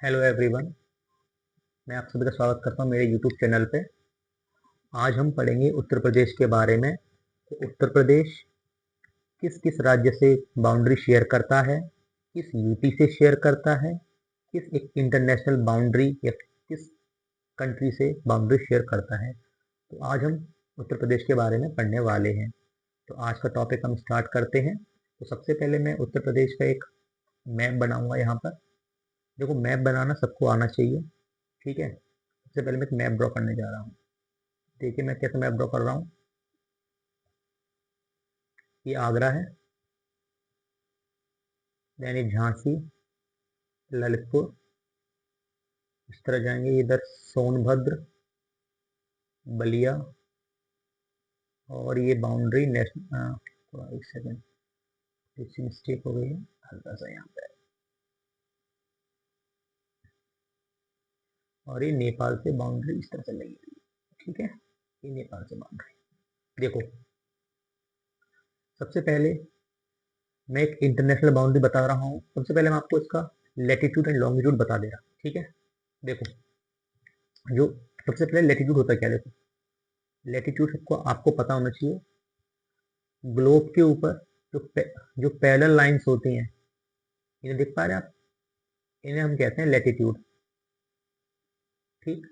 Hello everyone, मैं आप सभी का स्वागत करता हूँ मेरे यूट्यूब चैनल पे। आज हम पढ़ेंगे उत्तर प्रदेश के बारे में। तो उत्तर प्रदेश किस किस राज्य से बाउंड्री शेयर करता है, किस यूटी से शेयर करता है, किस एक इंटरनेशनल बाउंड्री या किस कंट्री से बाउंड्री शेयर करता है। तो आज हम उत्तर प्रदेश के बारे में पढ़ने वाले हैं। तो आज का टॉपिक हम स्टार्ट करते हैं। तो सबसे पहले मैं उत्तर प्रदेश का एक मैप बनाऊंगा यहाँ पर। देखो, मैप बनाना सबको आना चाहिए, ठीक है। सबसे पहले मैं एक मैप ड्रॉ करने जा रहा हूँ। देखिए मैं कैसे मैप ड्रॉ कर रहा हूँ। ये आगरा है, देन ये झांसी, ललितपुर, इस तरह जाएंगे इधर सोनभद्र, बलिया, और ये बाउंड्री नेशनल। थोड़ा एक सेकेंड, कुछ मिस्टेक हो गई है हल्का सा यहाँ पे। और ये नेपाल से बाउंड्री इस तरह से लगेगी, ठीक है। ये नेपाल से बाउंड्री। देखो, सबसे पहले मैं एक इंटरनेशनल बाउंड्री बता रहा हूँ। सबसे पहले मैं आपको इसका लेटीट्यूड एंड लॉन्गिट्यूड बता दे रहा, ठीक है। देखो, जो सबसे पहले लेटीट्यूड होता है क्या, देखो लेटीट्यूड सबको आपको पता होना चाहिए। ग्लोब के ऊपर जो पैरेलल लाइंस होती हैं, इन्हें देख पा रहे हैं आप, इन्हें हम कहते हैं लेटीट्यूड, ठीक।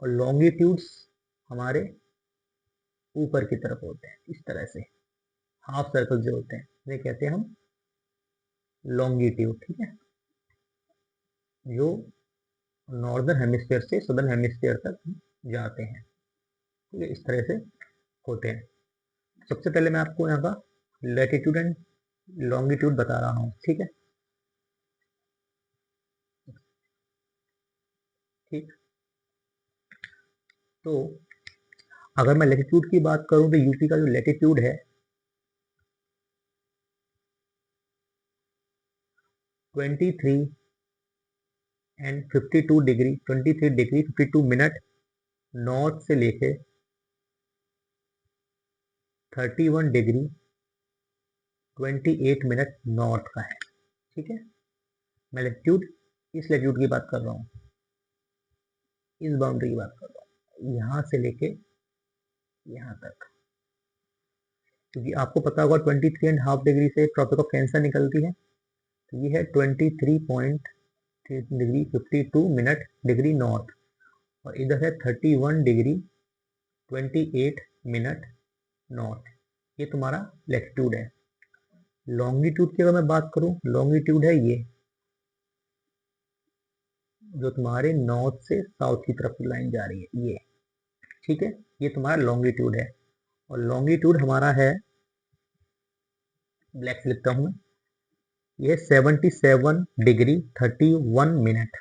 और लॉन्गिट्यूड्स हमारे ऊपर की तरफ होते हैं, इस तरह से हाफ सर्कल जो होते हैं इन्हें कहते हैं हम लॉन्गिट्यूड, ठीक है। जो नॉर्दर्न हेमिस्फीयर से सदर्न हेमिस्फीयर तक जाते हैं, ठीक है, इस तरह से होते हैं। सबसे पहले मैं आपको यहाँ का लेटीट्यूड एंड लॉन्गिट्यूड बता रहा हूँ, ठीक है, ठीक। तो अगर मैं लेटीट्यूड की बात करूं तो यूपी का जो लेटीट्यूड है 23 and 52 degree, 23 degree 52 minute north से लेके 31 डिग्री 28 मिनट नॉर्थ का है, ठीक है। मैं लेटीट्यूड, इस लेटीट्यूड की बात कर रहा हूँ, इस बाउंड्री की बात कर रहा हूँ, यहाँ से लेके यहाँ तक। क्योंकि आपको पता होगा 23.5 डिग्री से ट्रॉपिक ऑफ कैंसर निकलती है, तो ये है 23 डिग्री 52 मिनट डिग्री नॉर्थ, और इधर है 31 डिग्री 28 मिनट नॉर्थ। ये तुम्हारा लेटीट्यूड है। लॉन्गिट्यूड की अगर मैं बात करूं, लॉन्गिट्यूड है ये जो तुम्हारे नॉर्थ से साउथ की तरफ लाइन जा रही है, ये, ठीक है। ये तुम्हारा लॉन्गिट्यूड है। और लॉन्गिट्यूड हमारा है, ब्लैक से लिखता हूं मैं, ये 77 degree 31 minute,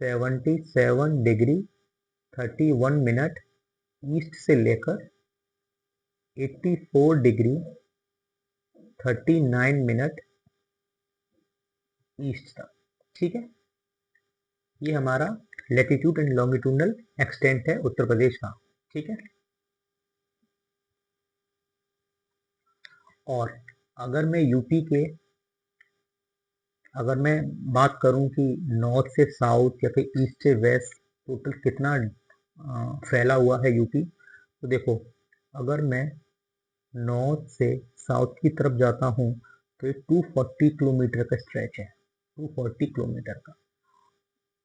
77 degree 31 minute east से लेकर 84 डिग्री 39 मिनट ईस्ट तक, ठीक है। ये हमारा लेटीट्यूड एंड लॉन्गिट्यूडनल एक्सटेंट है उत्तर प्रदेश का, ठीक है। और अगर मैं यूपी के, अगर मैं बात करूं कि नॉर्थ से साउथ या फिर ईस्ट से वेस्ट टोटल कितना फैला हुआ है यूपी, तो देखो, अगर मैं नॉर्थ से साउथ की तरफ जाता हूं तो ये 240 किलोमीटर का स्ट्रेच है, 240 किलोमीटर का।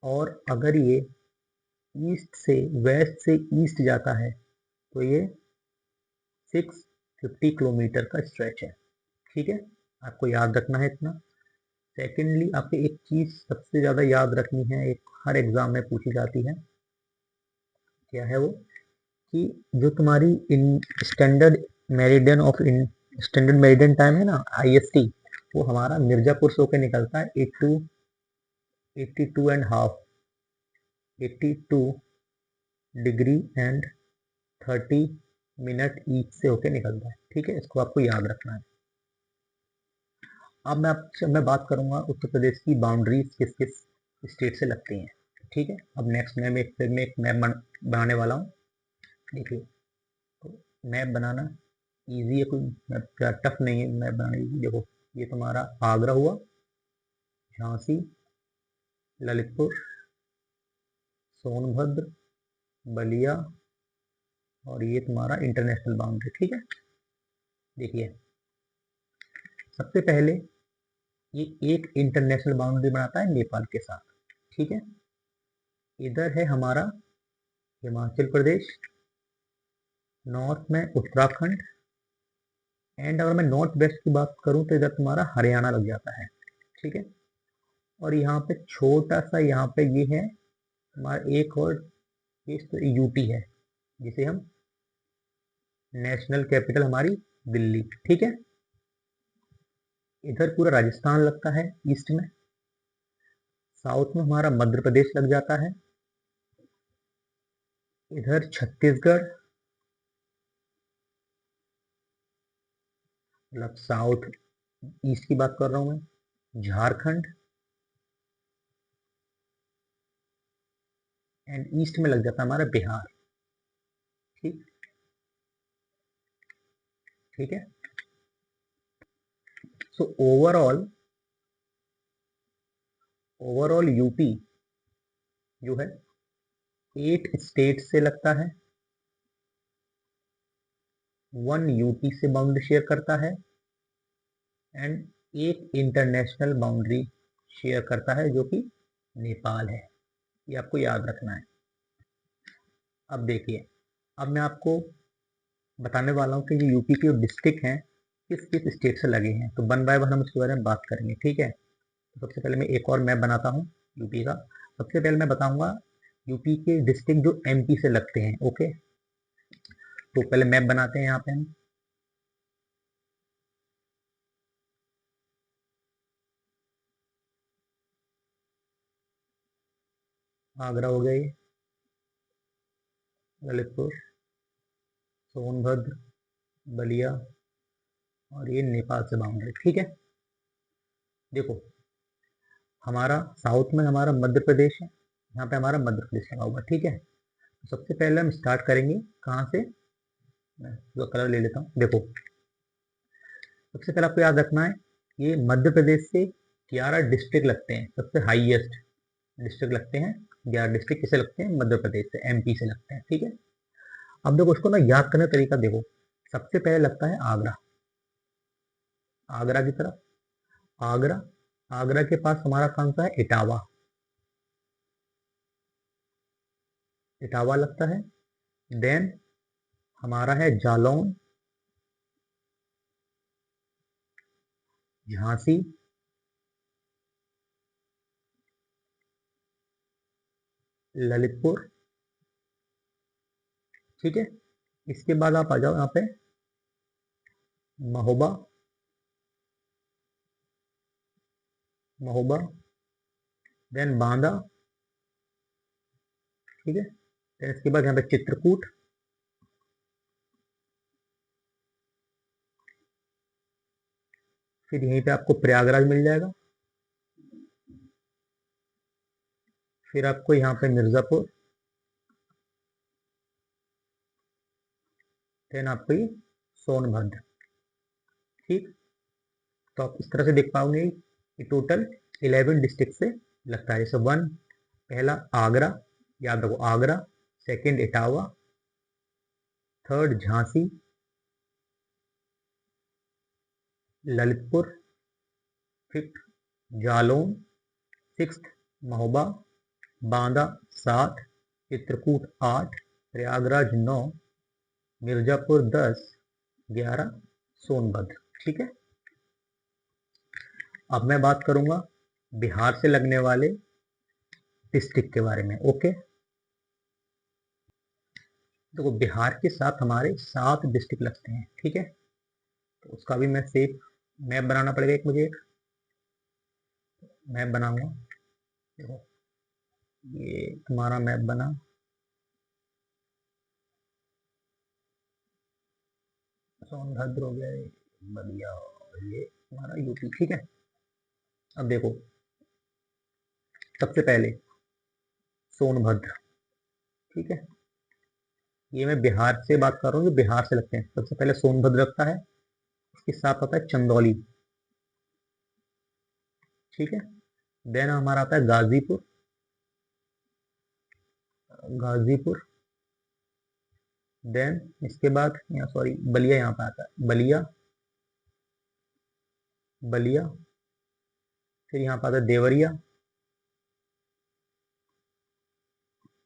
और अगर ये ईस्ट से वेस्ट से ईस्ट जाता है तो ये 650 किलोमीटर का स्ट्रेच है, ठीक है। आपको याद रखना है इतना। सेकेंडली, आपको एक चीज सबसे ज्यादा याद रखनी है, एक हर एग्जाम में पूछी जाती है, क्या है वो, कि जो तुम्हारी in standard meridian of in standard meridian time है ना, IST, वो हमारा मिर्जापुर से होकर निकलता है 82 and half, 82 degree and 30 minute each से होकर निकलता है, ठीक है। इसको आपको याद रखना है। अब मैं बात करूंगा उत्तर प्रदेश की बाउंड्रीज किस किस स्टेट से लगती हैं, ठीक है। अब नेक्स्ट फिर मैं एक मैप बनाने वाला हूँ। देखिए, तो मैप बनाना इजी है, कोई मैप ज़्यादा टफ नहीं है मैप बनाना इजी। देखो, ये तुम्हारा आगरा हुआ, झांसी, ललितपुर, सोनभद्र, बलिया और ये तुम्हारा इंटरनेशनल बाउंड्री। ठीक है, देखिए सबसे पहले ये एक इंटरनेशनल बाउंड्री बनाता है नेपाल के साथ। ठीक है, इधर है हमारा हिमाचल प्रदेश, नॉर्थ में उत्तराखंड, एंड अगर मैं नॉर्थ वेस्ट की बात करूं तो इधर तुम्हारा हरियाणा लग जाता है। ठीक है, और यहाँ पे छोटा सा यहाँ पे ये है हमारा एक और यूटी है, जिसे हम नेशनल कैपिटल हमारी दिल्ली। ठीक है, इधर पूरा राजस्थान लगता है ईस्ट में, साउथ में हमारा मध्य प्रदेश लग जाता है, इधर छत्तीसगढ़, मतलब साउथ ईस्ट की बात कर रहा हूं मैं, झारखंड, एंड ईस्ट में लग जाता है हमारा बिहार। ठीक, ठीक है। सो ओवरऑल यूपी जो है 8 स्टेट से लगता है, 1 यूटी से बाउंड्री शेयर करता है, एंड एक इंटरनेशनल बाउंड्री शेयर करता है जो कि नेपाल है। ये आपको याद रखना है। अब देखिए, अब मैं आपको बताने वाला हूँ कि जो यूपी के डिस्ट्रिक्ट हैं किस किस स्टेट से लगे हैं, तो वन बाय वन हम इसके बारे में बात करेंगे। ठीक है, तो सबसे पहले मैं एक और मैप बनाता हूँ यूपी का। सबसे पहले मैं बताऊंगा यूपी के डिस्ट्रिक्ट जो एमपी से लगते हैं। ओके, तो पहले मैप बनाते हैं यहाँ पे हम। आगरा हो गया, ये ललितपुर, सोनभद्र, बलिया और ये नेपाल से बाउंड्री। ठीक है, देखो हमारा साउथ में हमारा मध्य प्रदेश है, यहाँ पे हमारा मध्य प्रदेश लगा हुआ। ठीक है, तो सबसे पहले हम स्टार्ट करेंगे कहाँ से, मैं जो कलर ले लेता हूँ। देखो सबसे पहले आपको याद रखना है ये मध्य प्रदेश से 11 डिस्ट्रिक्ट लगते हैं, सबसे हाईएस्ट डिस्ट्रिक्ट लगते हैं। 11 डिस्ट्रिक्ट किसे लगते हैं, मध्य प्रदेश से, एमपी से लगते हैं। ठीक है, अब देखो उसको ना याद करने का तरीका देखो। सबसे पहले लगता है आगरा, आगरा की तरफ आगरा, आगरा के पास हमारा कौन सा है, इटावा, इटावा लगता है। देन हमारा है जालौन, झांसी, ललितपुर। ठीक है, इसके बाद आप आ जाओ यहाँ पे महोबा, महोबा, देन बांदा। ठीक है, देन इसके बाद यहाँ पे चित्रकूट, फिर यहीं पे आपको प्रयागराज मिल जाएगा, फिर आपको यहाँ पे मिर्जापुर, देन आपको ये सोनभद्र। ठीक, तो आप इस तरह से देख पाओगे कि टोटल 11 डिस्ट्रिक्ट से लगता है। जैसे वन, पहला आगरा, याद रखो Agra, second Etawah, third Jhansi, Lalitpur, fifth Jalaun, sixth Mahoba, Banda 7, Chitrakoot 8, Prayagraj 9, Mirzapur 10, 11 Sonbhadra. ठीक है, अब मैं बात करूंगा बिहार से लगने वाले डिस्ट्रिक्ट के बारे में। ओके, देखो बिहार के साथ हमारे 7 डिस्ट्रिक्ट लगते हैं। ठीक है, तो उसका भी मैं सेफ मैप बनाना पड़ेगा, एक मुझे एक मैप बनाऊंगा। देखो ये तुम्हारा मैप बना, सोनभद्र हो गया, बढ़िया, ये तुम्हारा यूपी। ठीक है, अब देखो सबसे पहले सोनभद्र। ठीक है, ये मैं बिहार से बात कर रहा हूँ, जो बिहार से लगते हैं। सबसे पहले सोनभद्र लगता है, इसके साथ आता है चंदौली। ठीक है, देन हमारा आता है गाजीपुर, गाजीपुर, देन इसके बाद यहाँ सॉरी बलिया यहाँ पे आता है, बलिया, बलिया, फिर यहाँ पे आता है देवरिया,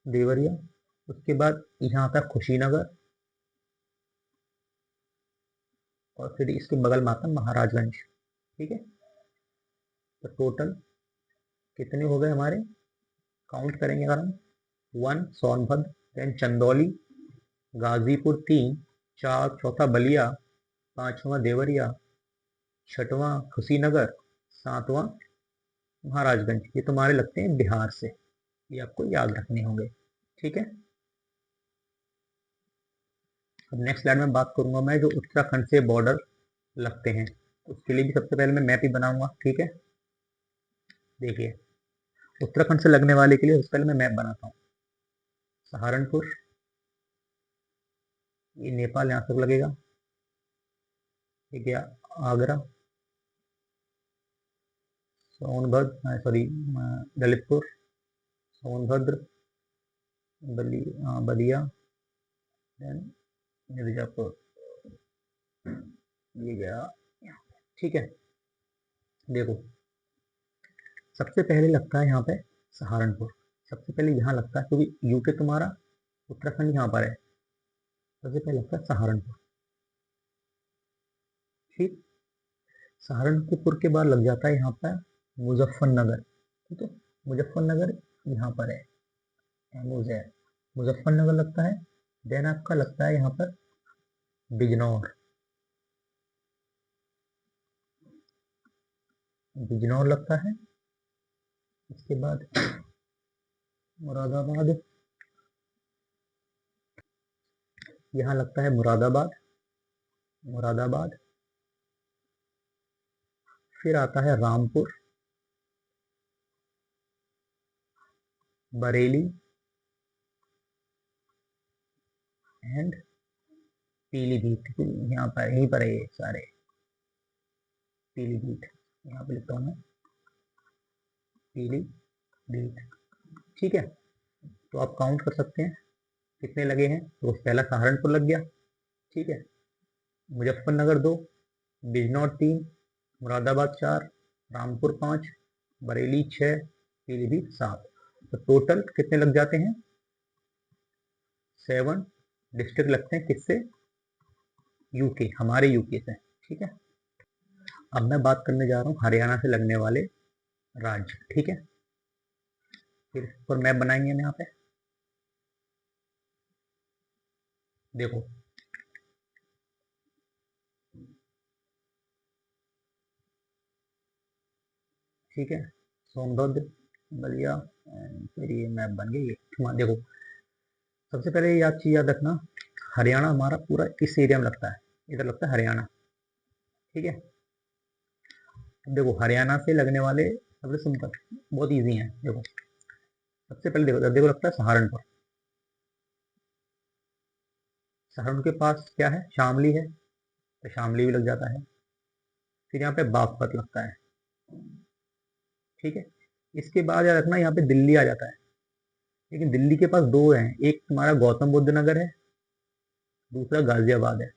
देवरिया, उसके बाद यहाँ आता है कुशीनगर, और फिर इसके बगल में आता है महाराजगंज। ठीक है, तो टोटल कितने हो गए हमारे, काउंट करेंगे अगर हम, 1 सोनभद्र, देन चंदौली, गाजीपुर 3, 4 चौथा बलिया, 5वां देवरिया, 6वां कुशीनगर, 7वां महाराजगंज। ये तुम्हारे लगते हैं बिहार से, ये आपको याद रखने होंगे। ठीक है, अब नेक्स्ट स्लाइड में बात करूंगा मैं जो उत्तराखंड से बॉर्डर लगते हैं, उसके लिए भी सबसे पहले मैं मैप ही बनाऊंगा। ठीक है, देखिए उत्तराखंड से लगने वाले के लिए सबसे पहले मैं मैप बनाता हूँ। सहारनपुर, ये नेपाल यहाँ तक लगेगा, ये गया आगरा, सोनभद्र सॉरी ललितपुर, सोनभद्र, बलिया, देन मिर्जापुर, ये गया। ठीक है, देखो सबसे पहले लगता है यहाँ पे सहारनपुर, सबसे पहले यहाँ लगता है क्योंकि यूके तुम्हारा उत्तराखंड यहाँ पर है, सबसे पहले लगता है सहारनपुर। ठीक, सहारनपुर के बाद लग जाता है यहाँ पर मुजफ्फरनगर। ठीक है, मुजफ्फरनगर यहाँ पर है, मुजफ्फरनगर लगता है। देन आपका लगता है यहाँ पर बिजनौर, बिजनौर लगता है। इसके बाद मुरादाबाद, यहाँ लगता है मुरादाबाद, मुरादाबाद, फिर आता है रामपुर, बरेली एंड पीलीभीत। यहाँ पर यहीं पर है ये सारे, पीलीभीत यहाँ पे लिखता हूँ मैं, पीलीभीत। ठीक है, तो आप काउंट कर सकते हैं कितने लगे हैं। तो पहला सहारनपुर लग गया। ठीक है, मुजफ्फरनगर 2, बिजनौर 3, मुरादाबाद 4, रामपुर 5, बरेली 6, पीलीभीत 7। तो टोटल कितने लग जाते हैं, 7 डिस्ट्रिक्ट लगते हैं। किससे, यूके, हमारे यूके से। ठीक है, अब मैं बात करने जा रहा हूँ हरियाणा से लगने वाले राज्य। ठीक है, फिर इस पर मैप बनाएंगे हम यहाँ पे। देखो ठीक है, सोनभद्र, बलिया, फिर ये मैप बन गई। ये देखो सबसे पहले चीज याद रखना, हरियाणा हमारा पूरा इस एरिया में लगता है, इधर लगता है हरियाणा। ठीक है, देखो हरियाणा से लगने वाले सबसे सिंपल, बहुत इजी है। देखो सबसे पहले देखो देखो लगता है सहारनपुर, सहारनपुर के पास क्या है, शामली है, तो शामली भी लग जाता है। फिर यहाँ पे बागपत लगता है। ठीक है, इसके बाद याद रखना यहाँ पे दिल्ली आ जाता है, लेकिन दिल्ली के पास दो हैं, एक तुम्हारा गौतम बुद्ध नगर है, दूसरा गाजियाबाद है।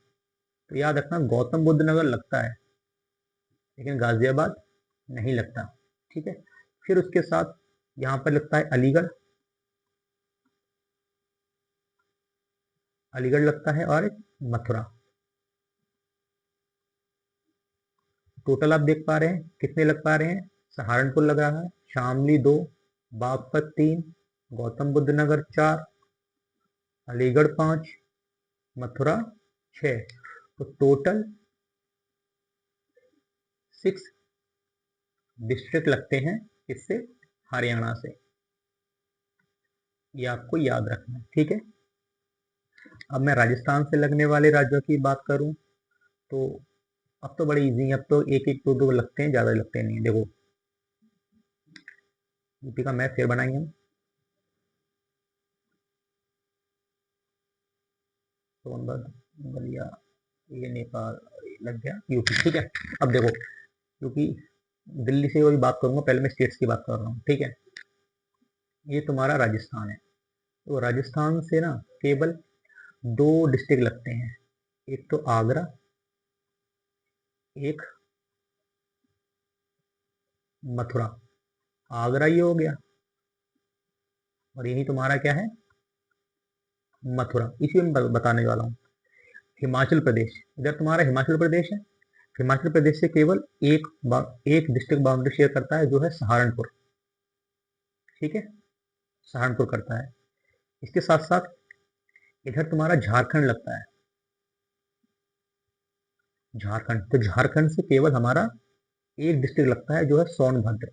तो याद रखना गौतम बुद्ध नगर लगता है, लेकिन गाजियाबाद नहीं लगता। ठीक है, फिर उसके साथ यहाँ पर लगता है अलीगढ़, अलीगढ़ लगता है, और मथुरा। टोटल आप देख पा रहे हैं कितने लग पा रहे हैं, सहारनपुर लग रहा है, शामली 2, बागपत 3, गौतम बुद्ध नगर 4, अलीगढ़ 5, मथुरा 6। तो टोटल 6 डिस्ट्रिक्ट लगते हैं इससे, हरियाणा से। ये आपको याद रखना है। ठीक है, अब मैं राजस्थान से लगने वाले राज्यों की बात करूं तो अब तो बड़े इजी है, अब तो एक एक दो दो लगते हैं, ज़्यादा लगते नहीं। देखो यूपी का मैप फिर बनाएंगे हम, सोनभद्र, बलिया, ये नेपाल, ये लग गया यूपी। ठीक है, अब देखो यूपी, दिल्ली से वही बात करूंगा, पहले मैं स्टेट्स की बात कर रहा हूँ। ठीक है, ये तुम्हारा राजस्थान है, तो राजस्थान से ना केवल 2 डिस्ट्रिक्ट लगते हैं, एक तो आगरा, एक मथुरा। आगरा ये हो गया और यही तुम्हारा क्या है, मथुरा। इसी में बताने वाला हूँ। हिमाचल प्रदेश, इधर तुम्हारा हिमाचल प्रदेश है। हिमाचल प्रदेश से केवल एक डिस्ट्रिक्ट बाउंड्री शेयर करता है, जो है सहारनपुर। ठीक है, सहारनपुर करता है। इसके साथ साथ इधर तुम्हारा झारखंड लगता है, झारखंड। तो झारखंड से केवल हमारा एक डिस्ट्रिक्ट लगता है, जो है सोनभद्र।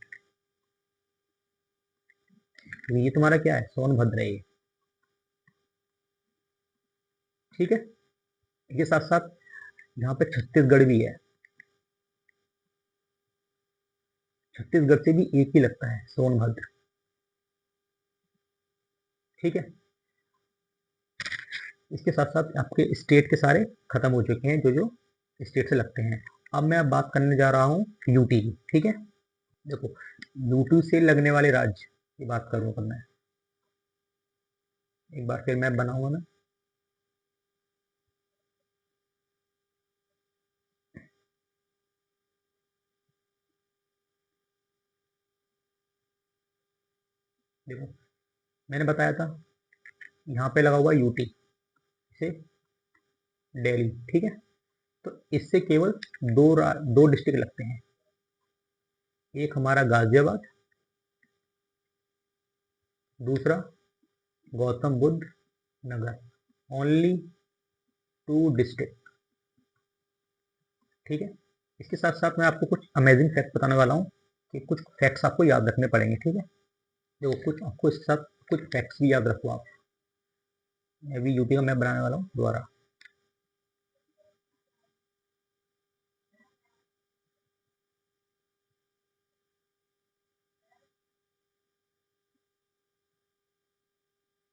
तो ये तुम्हारा क्या है, सोनभद्र है ये। ठीक है, इसके साथ साथ यहाँ पे छत्तीसगढ़ भी है। छत्तीसगढ़ से भी एक ही लगता है, सोनभद्र। ठीक है, इसके साथ साथ आपके स्टेट के सारे खत्म हो चुके हैं, जो जो स्टेट से लगते हैं। अब मैं बात करने जा रहा हूँ यूटी की। ठीक है, देखो यूटी से लगने वाले राज्य की बात करूँगा मैं। एक बार फिर मैप बनाऊंगा मैं। देखो मैंने बताया था, यहाँ पे लगा हुआ यूटी से दिल्ली। ठीक है, तो इससे केवल दो डिस्ट्रिक्ट लगते हैं, एक हमारा गाजियाबाद, दूसरा गौतम बुद्ध नगर। Only 2 district. ठीक है, इसके साथ साथ मैं आपको कुछ अमेजिंग फैक्ट बताने वाला हूँ, कि कुछ फैक्ट्स आपको याद रखने पड़ेंगे। ठीक है, देखो कुछ आपको इसके साथ कुछ फैक्ट्स भी याद रखो आप। मैं भी यूपी का मैप बनाने वाला हूँ दोबारा।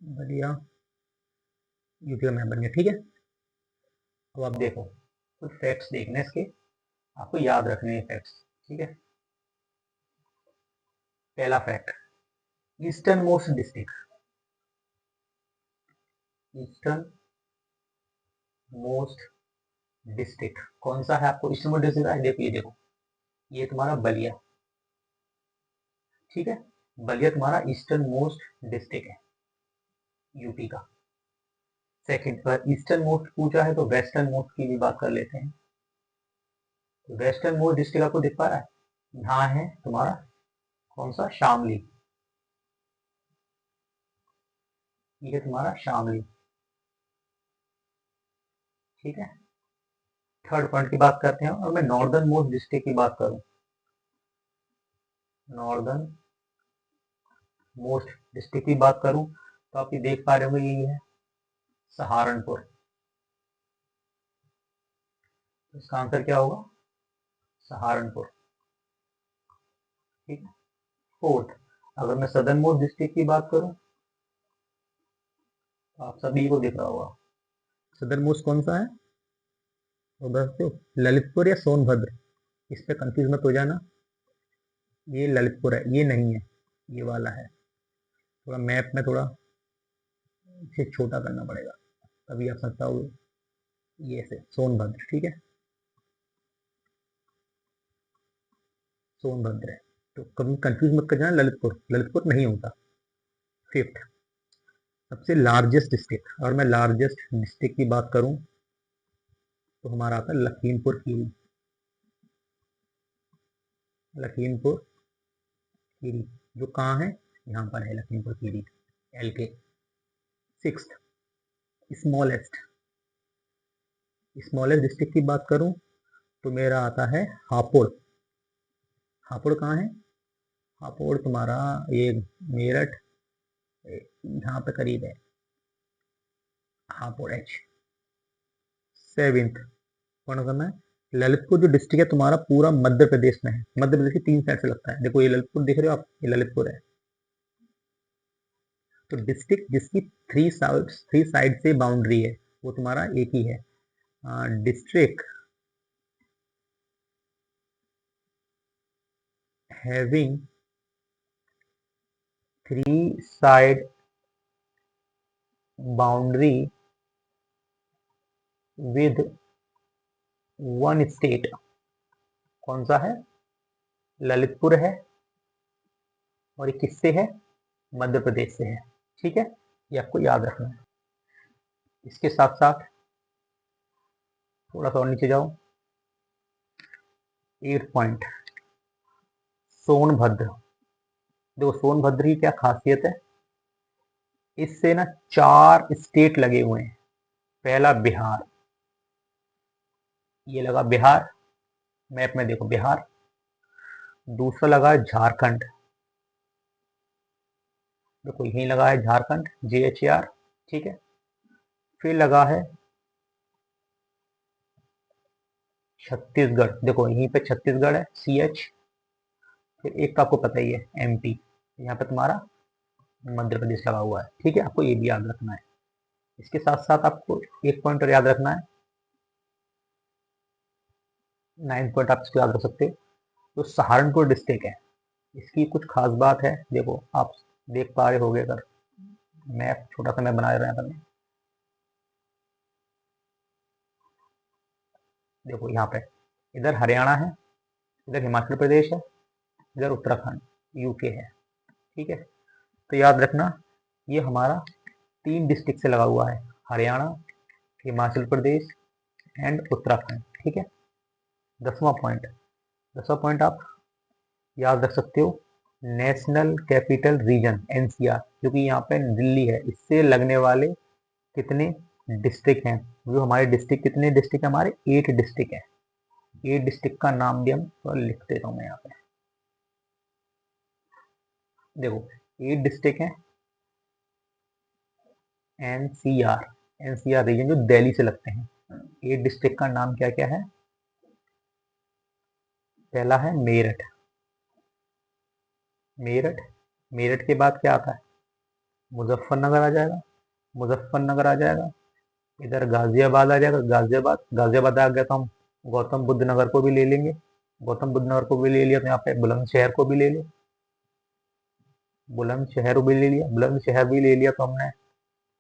बढ़िया, यूपी का मैप बन गया। ठीक है, अब आप देखो कुछ फैक्ट्स देखने इसके, आपको याद रखने हैं फैक्ट्स। ठीक है, पहला fact, eastern most district. Eastern most district कौन सा है, आपको ईस्टर्न मोस्ट डिस्ट्रिक्ट है, देखो ये देखो, ये तुम्हारा बलिया। ठीक है, बलिया तुम्हारा ईस्टर्न मोस्ट डिस्ट्रिक्ट है यूपी का। सेकंड पर ईस्टर्न मोस्ट पूछा है, तो वेस्टर्न मोस्ट की भी बात कर लेते हैं। तो वेस्टर्न मोस्ट डिस्ट्रिक्ट आपको दिख पा रहा है, यहाँ है तुम्हारा कौन सा, शामली। ये है तुम्हारा शामली। ठीक है, थर्ड पॉइंट की बात करते हैं, और मैं नॉर्दर्न मोस्ट डिस्ट्रिक्ट की बात करूं, नॉर्दर्न मोस्ट डिस्ट्रिक्ट की बात करूं, तो आप ये देख पा रहे होंगे, यही है सहारनपुर। तो इसका आंसर क्या होगा, सहारनपुर। ठीक है, फोर्थ, अगर मैं सदर्न मोस्ट डिस्ट्रिक्ट की बात करूं, तो आप सभी को दिख रहा होगा, सदर्न मोस्ट कौन सा है, वो बस ललितपुर या सोनभद्र। इस पे कंफ्यूज मत हो जाना, ये ललितपुर है, ये नहीं है, ये वाला है। थोड़ा मैप में थोड़ा इसे छोटा करना पड़ेगा, तभी आप समझ पाओगे। ये से सोनभद्र। ठीक है, सोनभद्र है, तो कभी कंफ्यूज मत कर जाना, ललितपुर ललितपुर नहीं होता। फिफ्थ, सबसे लार्जेस्ट डिस्ट्रिक्ट, और मैं लार्जेस्ट डिस्ट्रिक्ट की बात करूं, तो हमारा आता है लखीमपुर खीरी। लखीमपुर खीरी जो कहाँ है, यहाँ पर है लखीमपुर खीरी, एल के। सिक्स्थ, स्मॉलेस्ट, स्मॉलेस्ट डिस्ट्रिक्ट की बात करूं, तो मेरा आता है हापुड़। हापुड़ कहाँ है, हापुड़ तुम्हारा ये मेरठ यहाँ पे करीब है, हापुड़ एच। सेवेंथ, कौन करना है, ललितपुर जो डिस्ट्रिक्ट है तुम्हारा पूरा मध्य प्रदेश में है। मध्य प्रदेश की 3 साइड से लगता है, देखो ये ललितपुर देख रहे हो आप, ये ललितपुर है। तो डिस्ट्रिक्ट जिसकी थ्री साइड से बाउंड्री है, वो तुम्हारा एक ही है, district having 3 side boundary with one state, कौन सा है? ललितपुर है, और ये किससे है? मध्य प्रदेश से है। ठीक है, ये आपको याद रखना है। इसके साथ साथ थोड़ा सा और नीचे जाओ, 8 पॉइंट, सोनभद्र। देखो सोनभद्र की क्या खासियत है, इससे ना 4 स्टेट लगे हुए हैं। पहला बिहार, ये लगा बिहार, मैप में देखो बिहार। दूसरा लगा झारखंड, देखो यहीं लगा है झारखंड, JHAR। ठीक है, फिर लगा है छत्तीसगढ़, देखो यहीं पे छत्तीसगढ़ है, CH। फिर एक तो आपको पता ही है MP, यहाँ पे तुम्हारा मध्य प्रदेश लगा हुआ है। ठीक है, आपको ये भी याद रखना है। इसके साथ साथ आपको एक पॉइंट और याद रखना है, 9 पॉइंट आप इसको याद रख सकते हो। तो सहारनपुर डिस्ट्रिक्ट है, इसकी कुछ खास बात है। देखो आप देख पा रहे होगे, अगर मैप छोटा सा मैं बना रहा है मैंने, देखो यहाँ पे इधर हरियाणा है, इधर हिमाचल प्रदेश है, इधर उत्तराखंड UK है। ठीक है, तो याद रखना ये हमारा 3 डिस्ट्रिक्ट से लगा हुआ है, हरियाणा, हिमाचल प्रदेश एंड उत्तराखंड। ठीक है, 10वां पॉइंट, 10वां पॉइंट आप याद रख सकते हो, नेशनल कैपिटल रीजन NCR, क्योंकि यहाँ पे दिल्ली है, इससे लगने वाले कितने डिस्ट्रिक्ट हैं? जो हमारे डिस्ट्रिक्ट, कितने डिस्ट्रिक्ट है हमारे? 8 डिस्ट्रिक्ट है। 8 डिस्ट्रिक्ट का नाम भी हम लिख देता हूँ मैं यहाँ पे। देखो 8 डिस्ट्रिक्ट है, NCR रीजन जो दिल्ली से लगते हैं। 8 डिस्ट्रिक्ट का नाम क्या क्या है? पहला है मेरठ, मेरठ, मेरठ के बाद क्या आता है? मुजफ्फरनगर आ जाएगा, मुजफ्फरनगर आ जाएगा, इधर गाजियाबाद आ जाएगा, गाजियाबाद, गाजियाबाद आ गया तो हम गौतम बुद्ध नगर को भी ले लेंगे। गौतम बुद्ध नगर को भी ले लिया तो यहाँ पे बुलंदशहर को भी ले लो, बुलंदशहर भी ले लिया, बुलंदशहर भी ले लिया तो हमने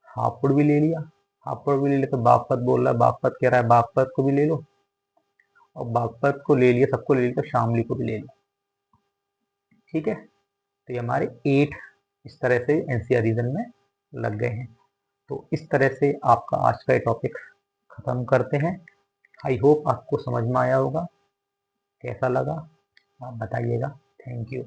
हापुड़ भी ले लिया, हापुड़ भी ले लिया तो बागपत बोल रहा है, बागपत कह रहा है, बागपत को भी ले लो, और बागपत को ले लिया, सबको ले लिया तो शामली को भी ले लो। ठीक है, तो ये हमारे 8 इस तरह से NCR रीजन में लग गए हैं। तो इस तरह से आपका आज का ये टॉपिक खत्म करते हैं। आई होप आपको समझ में आया होगा। कैसा लगा आप बताइएगा। Thank you.